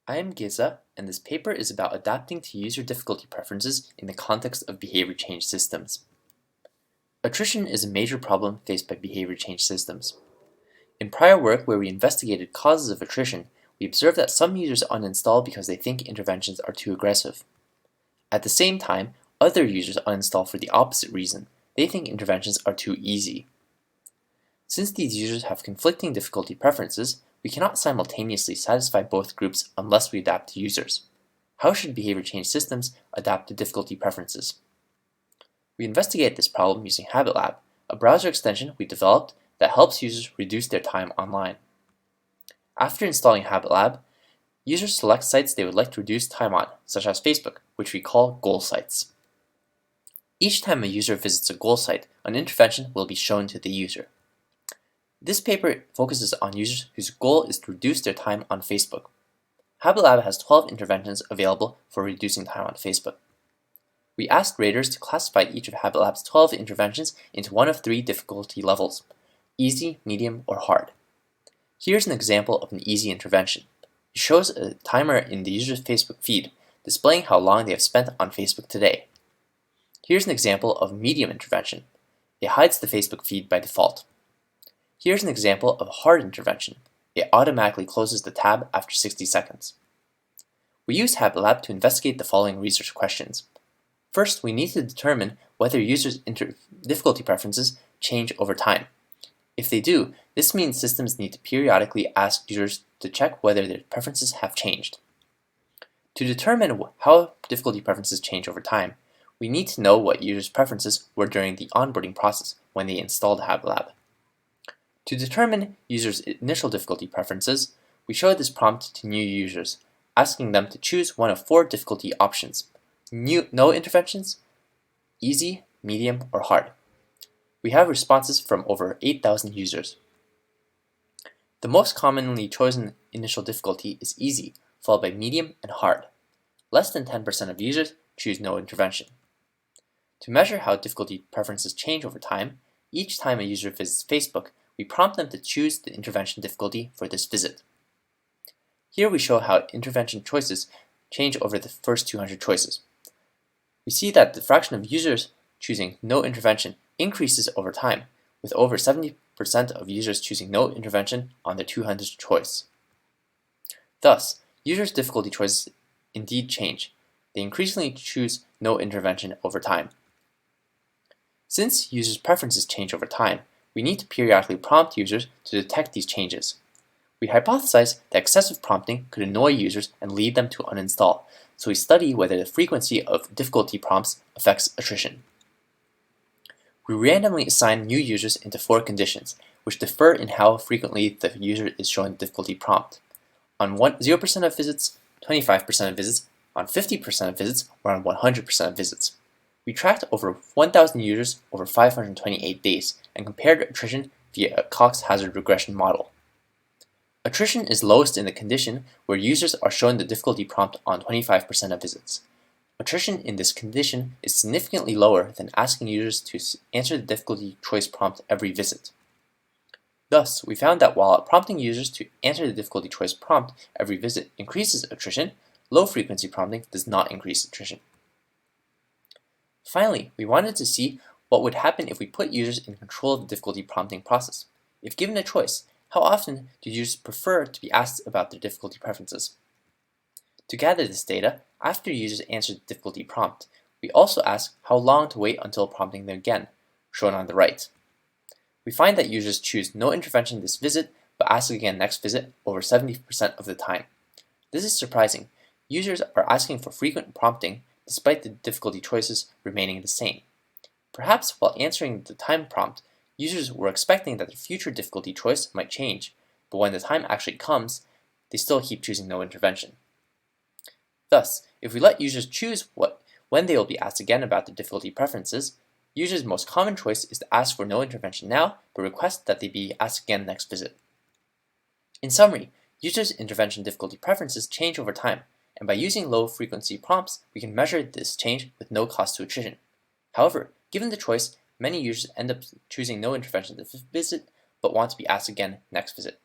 I am Geza, and this paper is about adapting to user difficulty preferences in the context of behavior change systems. Attrition is a major problem faced by behavior change systems. In prior work where we investigated causes of attrition, we observed that some users uninstall because they think interventions are too aggressive. At the same time, other users uninstall for the opposite reason. They think interventions are too easy. Since these users have conflicting difficulty preferences, we cannot simultaneously satisfy both groups unless we adapt to users. How should behavior change systems adapt to difficulty preferences? We investigate this problem using HabitLab, a browser extension we developed that helps users reduce their time online. After installing HabitLab, users select sites they would like to reduce time on, such as Facebook, which we call goal sites. Each time a user visits a goal site, an intervention will be shown to the user. This paper focuses on users whose goal is to reduce their time on Facebook. HabitLab has 12 interventions available for reducing time on Facebook. We asked raters to classify each of HabitLab's 12 interventions into one of three difficulty levels: easy, medium, or hard. Here's an example of an easy intervention. It shows a timer in the user's Facebook feed, displaying how long they have spent on Facebook today. Here's an example of a medium intervention. It hides the Facebook feed by default. Here's an example of a hard intervention. It automatically closes the tab after 60 seconds. We use HabitLab to investigate the following research questions. First, we need to determine whether users' difficulty preferences change over time. If they do, this means systems need to periodically ask users to check whether their preferences have changed. To determine how difficulty preferences change over time, we need to know what users' preferences were during the onboarding process when they installed HabitLab. To determine users' initial difficulty preferences, we show this prompt to new users, asking them to choose one of four difficulty options: no interventions, easy, medium, or hard. We have responses from over 8,000 users. The most commonly chosen initial difficulty is easy, followed by medium and hard. Less than 10% of users choose no intervention. To measure how difficulty preferences change over time, each time a user visits Facebook, we prompt them to choose the intervention difficulty for this visit. Here we show how intervention choices change over the first 200 choices. We see that the fraction of users choosing no intervention increases over time, with over 70% of users choosing no intervention on their 200th choice. Thus, users' difficulty choices indeed change. They increasingly choose no intervention over time. Since users' preferences change over time, we need to periodically prompt users to detect these changes. We hypothesize that excessive prompting could annoy users and lead them to uninstall, so we study whether the frequency of difficulty prompts affects attrition. We randomly assign new users into four conditions, which differ in how frequently the user is shown the difficulty prompt: on 0% of visits, 25% of visits, on 50% of visits, or on 100% of visits. We tracked over 1,000 users over 528 days and compared attrition via a Cox hazard regression model. Attrition is lowest in the condition where users are shown the difficulty prompt on 25% of visits. Attrition in this condition is significantly lower than asking users to answer the difficulty choice prompt every visit. Thus, we found that while prompting users to answer the difficulty choice prompt every visit increases attrition, low-frequency prompting does not increase attrition. Finally, we wanted to see what would happen if we put users in control of the difficulty prompting process. If given a choice, how often do users prefer to be asked about their difficulty preferences? To gather this data, after users answer the difficulty prompt, we also ask how long to wait until prompting them again, shown on the right. We find that users choose no intervention this visit, but ask again next visit over 70% of the time. This is surprising. Users are asking for frequent prompting despite the difficulty choices remaining the same. Perhaps while answering the time prompt, users were expecting that the future difficulty choice might change, but when the time actually comes, they still keep choosing no intervention. Thus, if we let users choose when they will be asked again about their difficulty preferences, users' most common choice is to ask for no intervention now, but request that they be asked again next visit. In summary, users' intervention difficulty preferences change over time, and by using low-frequency prompts, we can measure this change with no cost to attrition. However, given the choice, many users end up choosing no intervention this visit, but want to be asked again next visit.